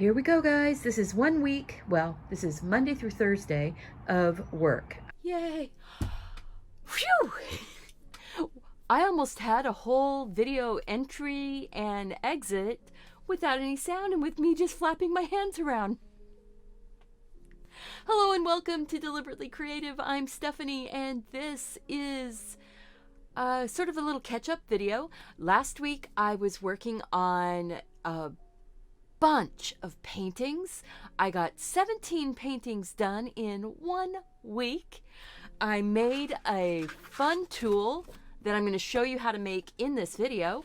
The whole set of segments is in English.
Here we go, guys. This is 1 week. Well, this is Monday through Thursday of work. Yay! Phew! I almost had a whole video entry and exit without any sound and with me just flapping my hands around. Hello and welcome to Deliberately Creative. I'm Stephanie and this is sort of a little catch-up video. Last week I was working on a bunch of paintings. I got 17 paintings done in 1 week. I made a fun tool that I'm going to show you how to make in this video,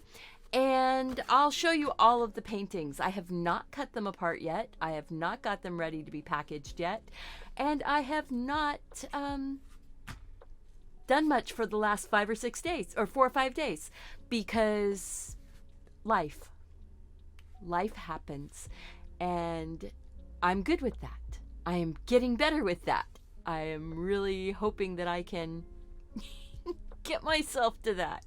and I'll show you all of the paintings. I have not cut them apart yet. I have not got them ready to be packaged yet, and I have not done much for the last 5 or 6 days, or 4 or 5 days, because life happens, and I'm good with that. I am getting better with that. I am really hoping that I can get myself to that.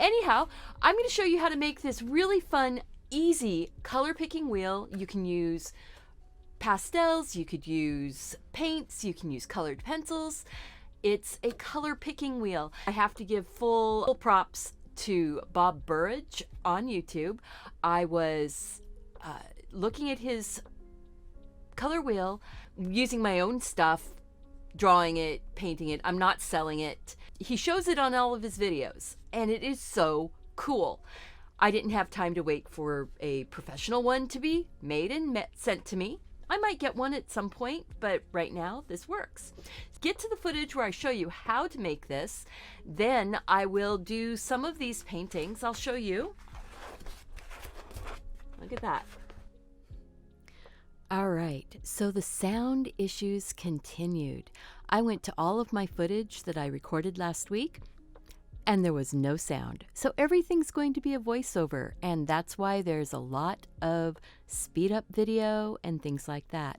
Anyhow, I'm going to show you how to make this really fun, easy color picking wheel. You can use pastels, you could use paints, you can use colored pencils. It's a color picking wheel. I have to give full props to Bob Burridge on YouTube. I was looking at his color wheel, using my own stuff, drawing it, painting it. I'm not selling it. He shows it on all of his videos, and it is so cool. I didn't have time to wait for a professional one to be made and sent to me. I might get one at some point, but right now this works. Get to the footage where I show you how to make this. Then I will do some of these paintings. I'll show you. Look at that. All right, so the sound issues continued. I went to all of my footage that I recorded last week, and there was no sound. So everything's going to be a voiceover, and that's why there's a lot of speed up video and things like that.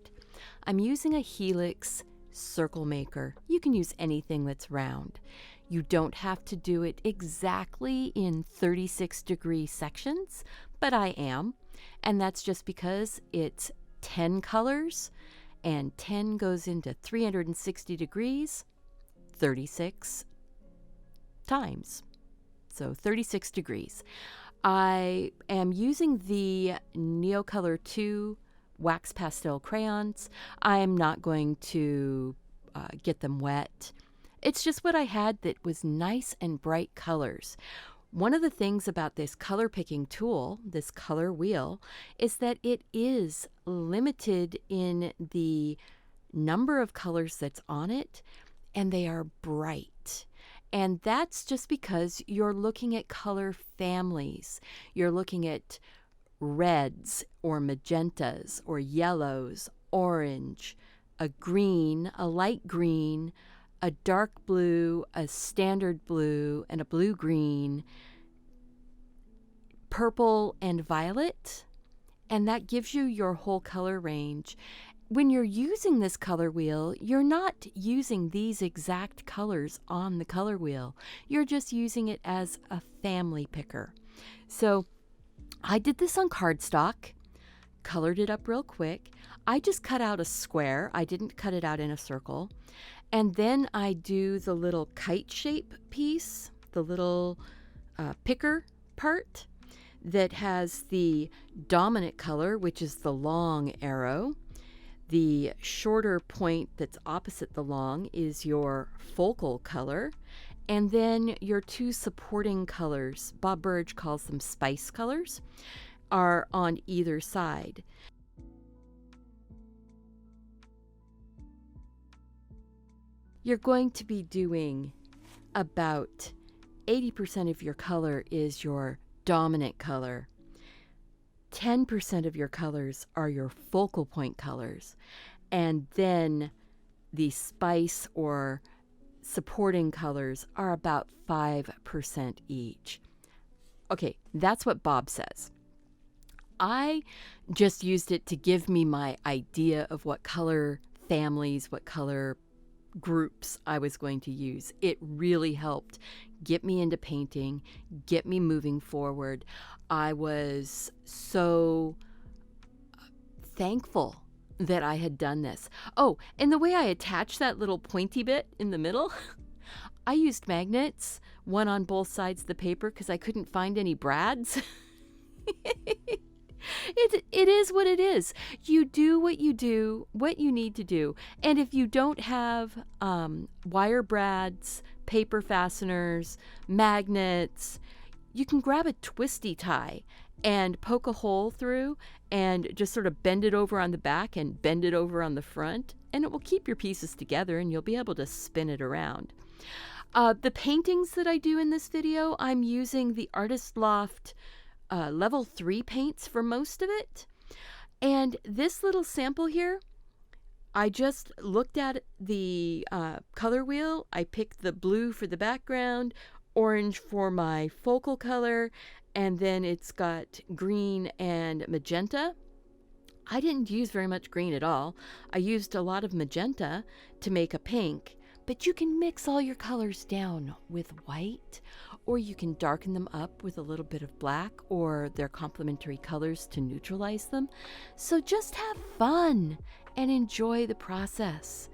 I'm using a Helix circle maker. You can use anything that's round. You don't have to do it exactly in 36-degree sections, but I am, and that's just because it's 10 colors, and 10 goes into 360 degrees 36 times, so 36 degrees. I am using the Neocolor 2 wax pastel crayons. I'm not going to get them wet. It's just what I had that was nice and bright colors. One of the things about this color picking tool, this color wheel, is that it is limited in the number of colors that's on it, and they are bright. And that's just because you're looking at color families. You're looking at reds or magentas or yellows, orange, a green, a light green, a dark blue, a standard blue, and a blue-green, purple and violet, and that gives you your whole color range. When you're using this color wheel, you're not using these exact colors on the color wheel. You're just using it as a family picker. So I did this on cardstock, colored it up real quick. I just cut out a square. I didn't cut it out in a circle. And then I do the little kite shape piece, the little picker part that has the dominant color, which is the long arrow. The shorter point that's opposite the long is your focal color. And then your 2 supporting colors, Bob Burridge calls them spice colors, are on either side. You're going to be doing about 80% of your color is your dominant color. 10% of your colors are your focal point colors. And then the spice or supporting colors are about 5% each. Okay, that's what Bob says. I just used it to give me my idea of what color families, what color groups I was going to use. It really helped get me into painting, get me moving forward. I was so thankful that I had done this. Oh, and the way I attached that little pointy bit in the middle, I used magnets, one on both sides of the paper because I couldn't find any brads. It is what it is. You do, what you need to do. And if you don't have wire brads, paper fasteners, magnets, you can grab a twisty tie and poke a hole through and just sort of bend it over on the back and bend it over on the front, and it will keep your pieces together and you'll be able to spin it around. The paintings that I do in this video, I'm using the Artist Loft level 3 paints for most of it. And this little sample here, I just looked at the color wheel. I picked the blue for the background, orange for my focal color, and then it's got green and magenta. I didn't use very much green at all. I used a lot of magenta to make a pink, but you can mix all your colors down with white, or you can darken them up with a little bit of black or their complementary colors to neutralize them. So just have fun and enjoy the process.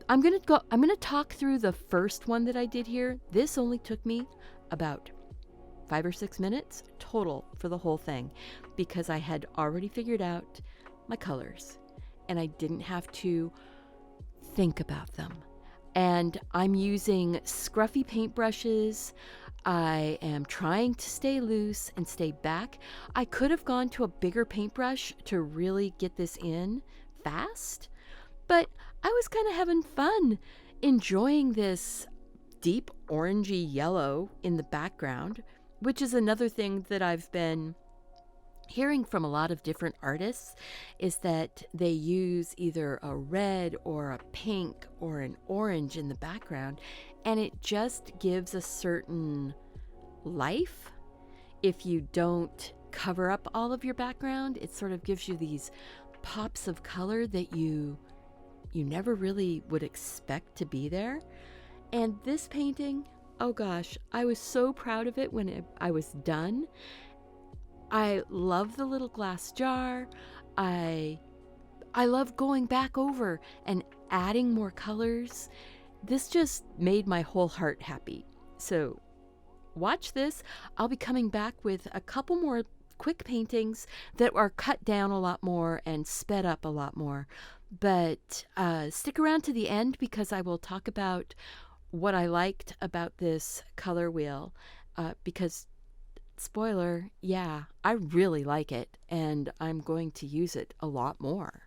I'm going to talk through the first one that I did here. This only took me about 5 or 6 minutes total for the whole thing because I had already figured out my colors and I didn't have to think about them. And I'm using scruffy paintbrushes. I am trying to stay loose and stay back. I could have gone to a bigger paintbrush to really get this in fast, but I was kind of having fun enjoying this deep orangey yellow in the background, which is another thing that I've been hearing from a lot of different artists, is that they use either a red or a pink or an orange in the background, and it just gives a certain life. If you don't cover up all of your background, it sort of gives you these pops of color that you never really would expect to be there. And this painting, oh gosh, I was so proud of it when I was done. I love the little glass jar. I love going back over and adding more colors. This just made my whole heart happy. So watch this. I'll be coming back with a couple more quick paintings that are cut down a lot more and sped up a lot more. But stick around to the end because I will talk about what I liked about this color wheel because spoiler, yeah, I really like it, and I'm going to use it a lot more.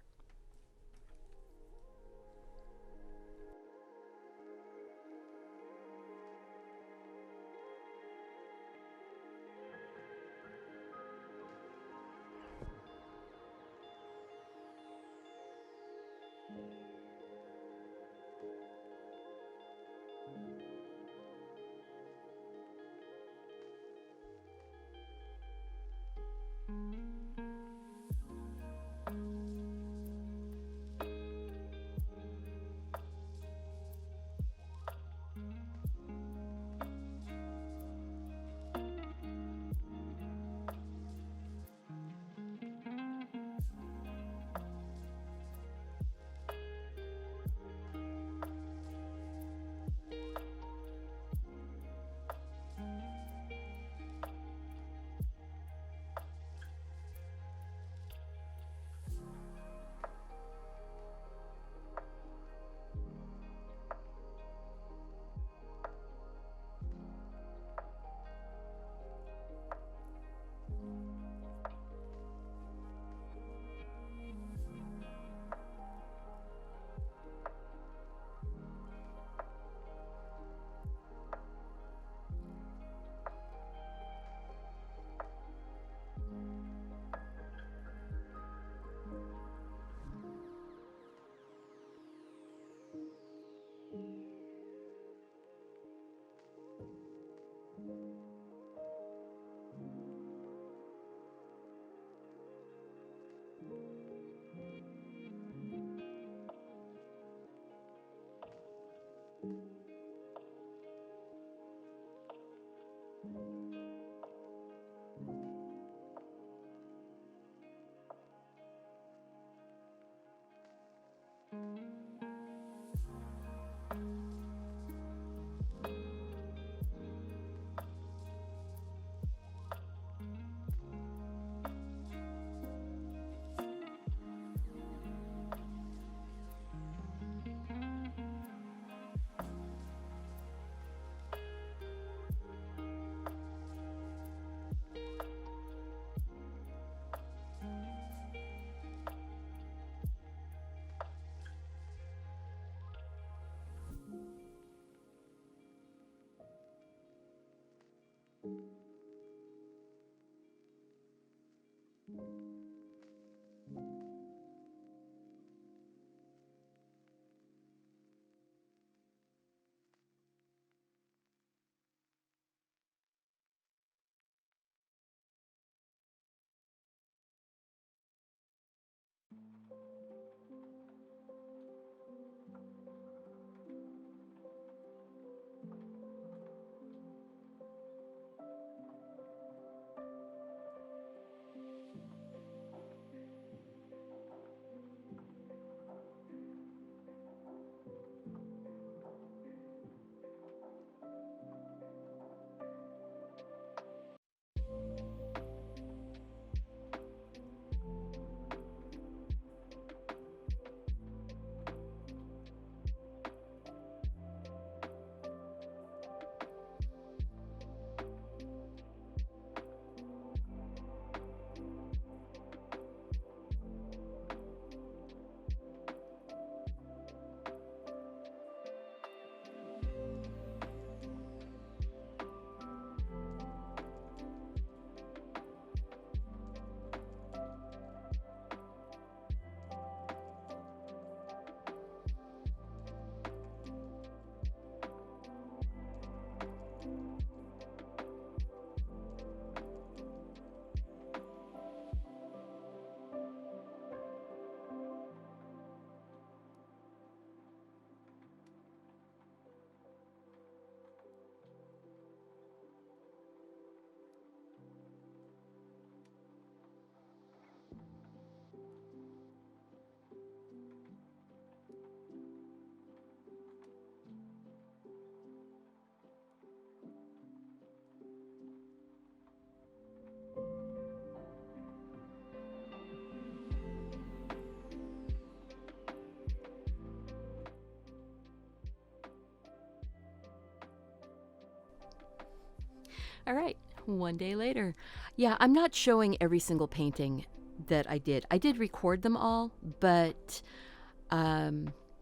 All right, one day later. Yeah, I'm not showing every single painting that I did. I did record them all, but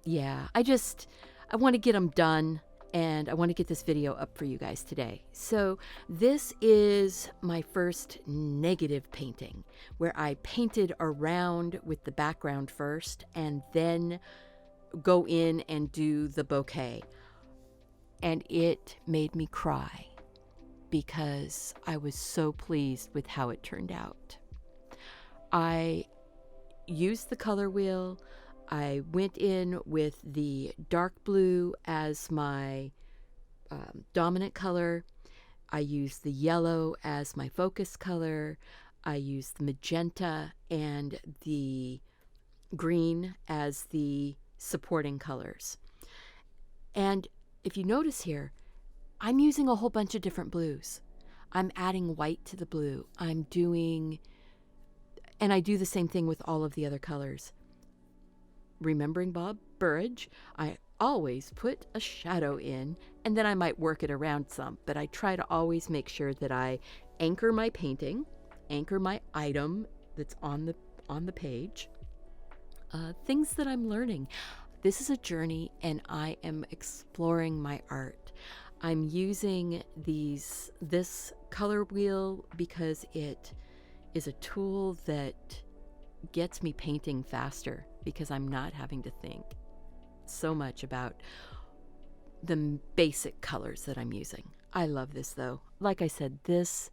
yeah, I want to get them done, and I want to get this video up for you guys today. So this is my first negative painting, where I painted around with the background first and then go in and do the bouquet. And it made me cry because I was so pleased with how it turned out. I used the color wheel. I went in with the dark blue as my dominant color. I used the yellow as my focus color. I used the magenta and the green as the supporting colors. And if you notice here, I'm using a whole bunch of different blues. I'm adding white to the blue. And I do the same thing with all of the other colors. Remembering Bob Burridge, I always put a shadow in, and then I might work it around some, but I try to always make sure that I anchor my painting, anchor my item that's on the page, things that I'm learning. This is a journey, and I am exploring my art. I'm using this color wheel because it is a tool that gets me painting faster, because I'm not having to think so much about the basic colors that I'm using. I love this though. Like I said, this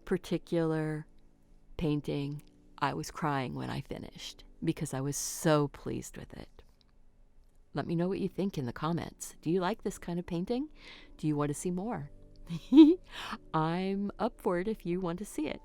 particular painting, I was crying when I finished because I was so pleased with it. Let me know what you think in the comments. Do you like this kind of painting? Do you want to see more? I'm up for it if you want to see it.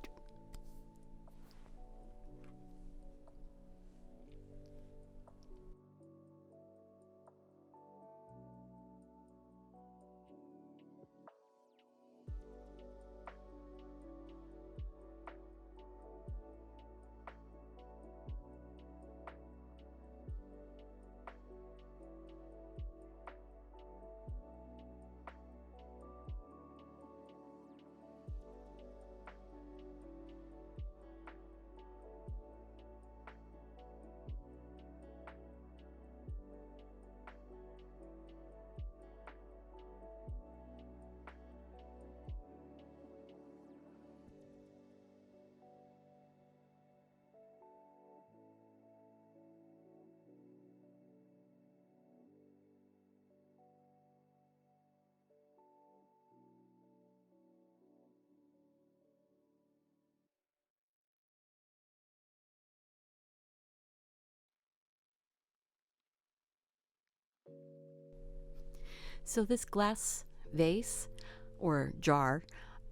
So this glass vase or jar,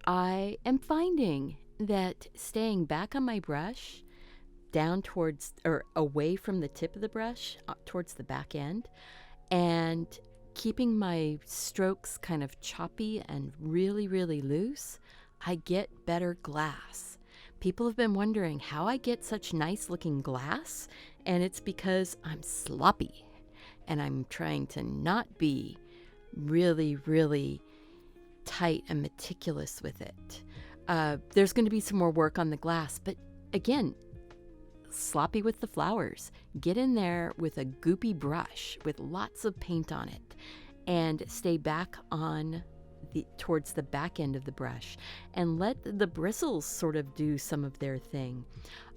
I am finding that staying back on my brush, down towards or away from the tip of the brush, towards the back end, and keeping my strokes kind of choppy and really, really loose, I get better glass. People have been wondering how I get such nice looking glass, and it's because I'm sloppy and I'm trying to not be really, really tight and meticulous with it. There's going to be some more work on the glass, but again, sloppy with the flowers. Get in there with a goopy brush with lots of paint on it and stay back on towards the back end of the brush and let the bristles sort of do some of their thing.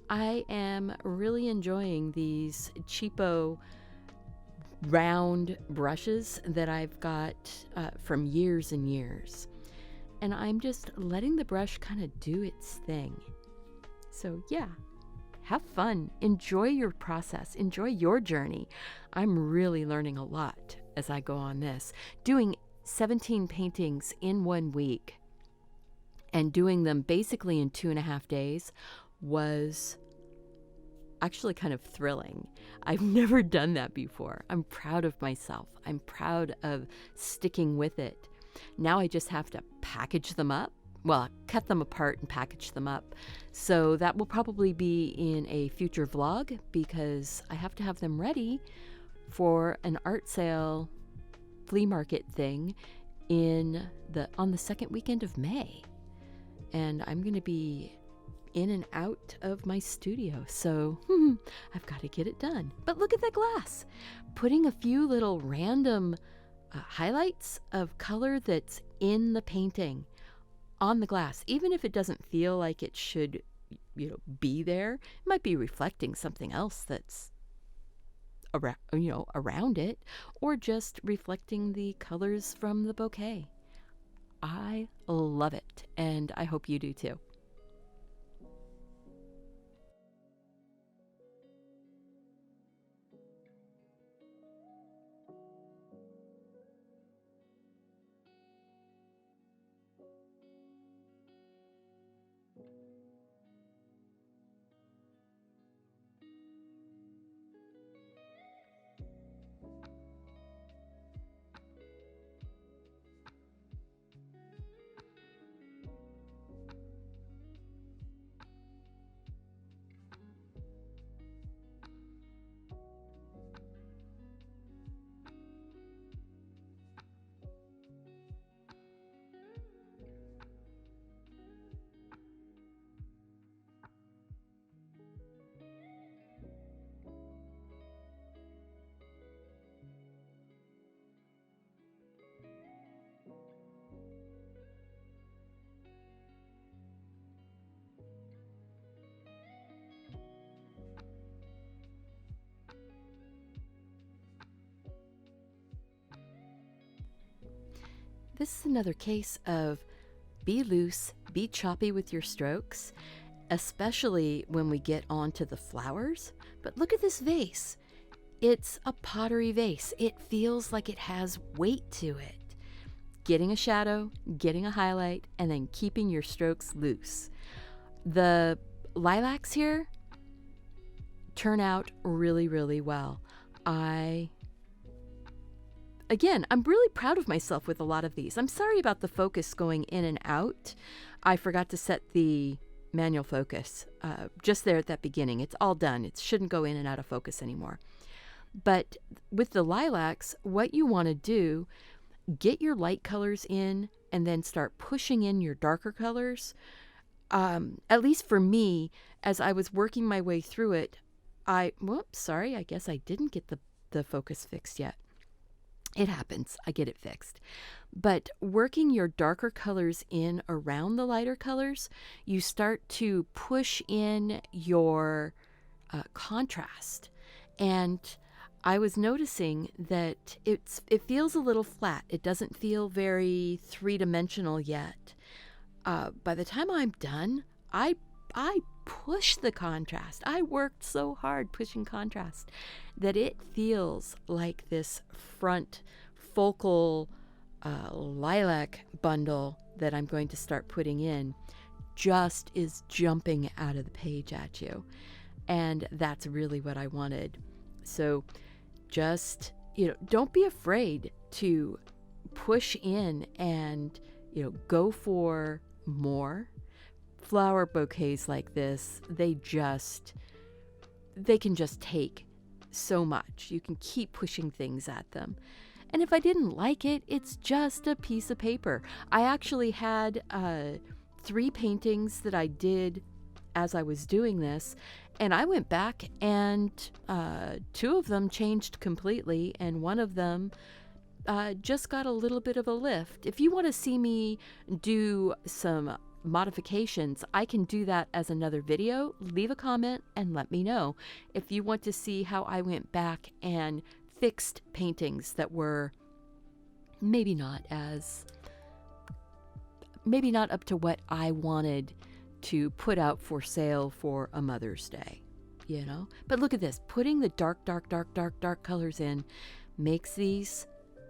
I am really enjoying these cheapo round brushes that I've got from years and years. And I'm just letting the brush kind of do its thing. So yeah, have fun. Enjoy your process. Enjoy your journey. I'm really learning a lot as I go on this. Doing 17 paintings in 1 week and doing them basically in 2.5 days was actually kind of thrilling. I've never done that before. I'm proud of myself. I'm proud of sticking with it. Now I just have to package them up. Well, cut them apart and package them up. So that will probably be in a future vlog because I have to have them ready for an art sale flea market thing on the second weekend of May. and I'm going to be in and out of my studio, so I've got to get it done. But look at that glass. Putting a few little random highlights of color that's in the painting on the glass, even if it doesn't feel like it should, be there. It might be reflecting something else that's around it, or just reflecting the colors from the bouquet. I love it, and I hope you do too. This is another case of be loose, be choppy with your strokes, especially when we get onto the flowers. But look at this vase. It's a pottery vase. It feels like it has weight to it. Getting a shadow, getting a highlight, and then keeping your strokes loose. The lilacs here turn out really, really well. Again, I'm really proud of myself with a lot of these. I'm sorry about the focus going in and out. I forgot to set the manual focus just there at that beginning. It's all done. It shouldn't go in and out of focus anymore. But with the lilacs, what you want to do, get your light colors in and then start pushing in your darker colors. At least for me, as I was working my way through it, I guess I didn't get the focus fixed yet. It happens. I get it fixed. But working your darker colors in around the lighter colors, you start to push in your contrast. And I was noticing that it feels a little flat. It doesn't feel very three-dimensional yet. By the time I'm done, I push the contrast. I worked so hard pushing contrast that it feels like this front focal lilac bundle that I'm going to start putting in just is jumping out of the page at you. And that's really what I wanted. So just, don't be afraid to push in and, go for more. Flower bouquets like this, they can just take so much. You can keep pushing things at them. And if I didn't like it, it's just a piece of paper. I actually had 3 paintings that I did as I was doing this, and I went back and 2 of them changed completely, and one of them just got a little bit of a lift. If you want to see me do some modifications, I can do that as another video. Leave a comment and let me know if you want to see how I went back and fixed paintings that were maybe not up to what I wanted to put out for sale for a Mother's Day, But look at this. Putting the dark colors in makes these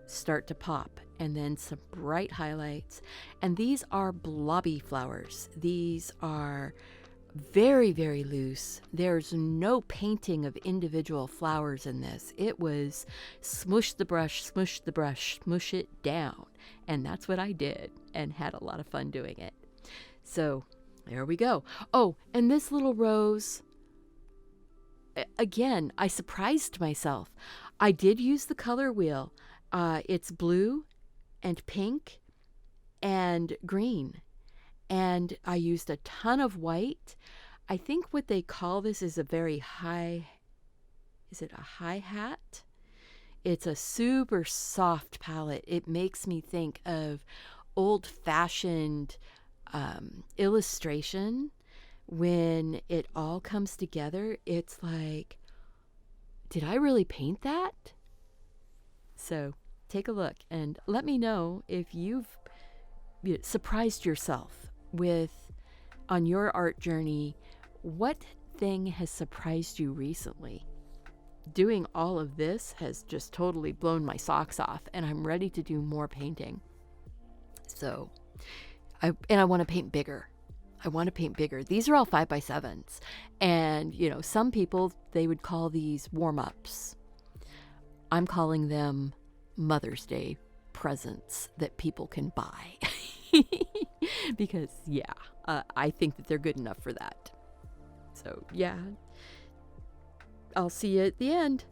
start to pop, and then some bright highlights. And these are blobby flowers. These are very, very loose. There's no painting of individual flowers in this. It was smush the brush, smush it down. And that's what I did, and had a lot of fun doing it. So there we go. Oh, and this little rose, again, I surprised myself. I did use the color wheel. It's blue and pink and green. and I used a ton of white. I think what they call this is a very high, is it a high hat? It's a super soft palette. It makes me think of old-fashioned illustration. When it all comes together, it's like, did I really paint that? So take a look and let me know if you've surprised yourself with, on your art journey, what thing has surprised you recently. Doing all of this has just totally blown my socks off, and I'm ready to do more painting. So, I want to paint bigger. I want to paint bigger. These are all 5x7s. And, some people, they would call these warm-ups. I'm calling them Mother's Day presents that people can buy. Because, I think that they're good enough for that. So, I'll see you at the end.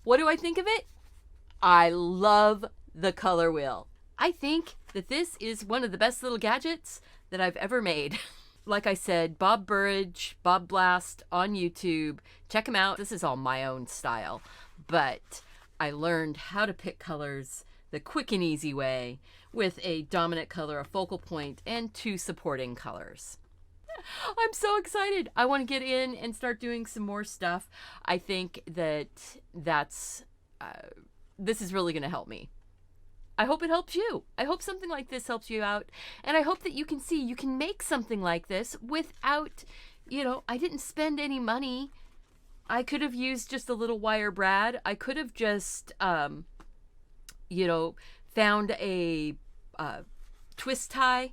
What do I think of it? I love the color wheel. I think that this is one of the best little gadgets that I've ever made. Like I said, Bob Burridge, Bob Blast on YouTube. Check him out. This is all my own style. But I learned how to pick colors the quick and easy way with a dominant color, a focal point, and 2 supporting colors. I'm so excited. I want to get in and start doing some more stuff. I think that this is really going to help me. I hope it helps you. I hope something like this helps you out. And I hope that you can see you can make something like this without, I didn't spend any money. I could have used just a little wire brad. I could have just, found a twist tie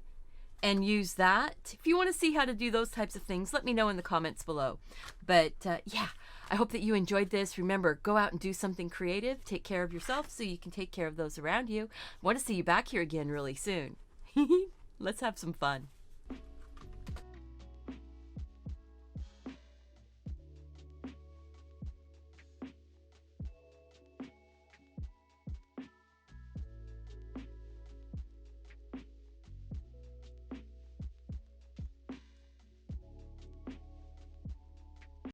and use that. If you want to see how to do those types of things, let me know in the comments below. But yeah, I hope that you enjoyed this. Remember, go out and do something creative. Take care of yourself so you can take care of those around you. I want to see you back here again really soon. Let's have some fun.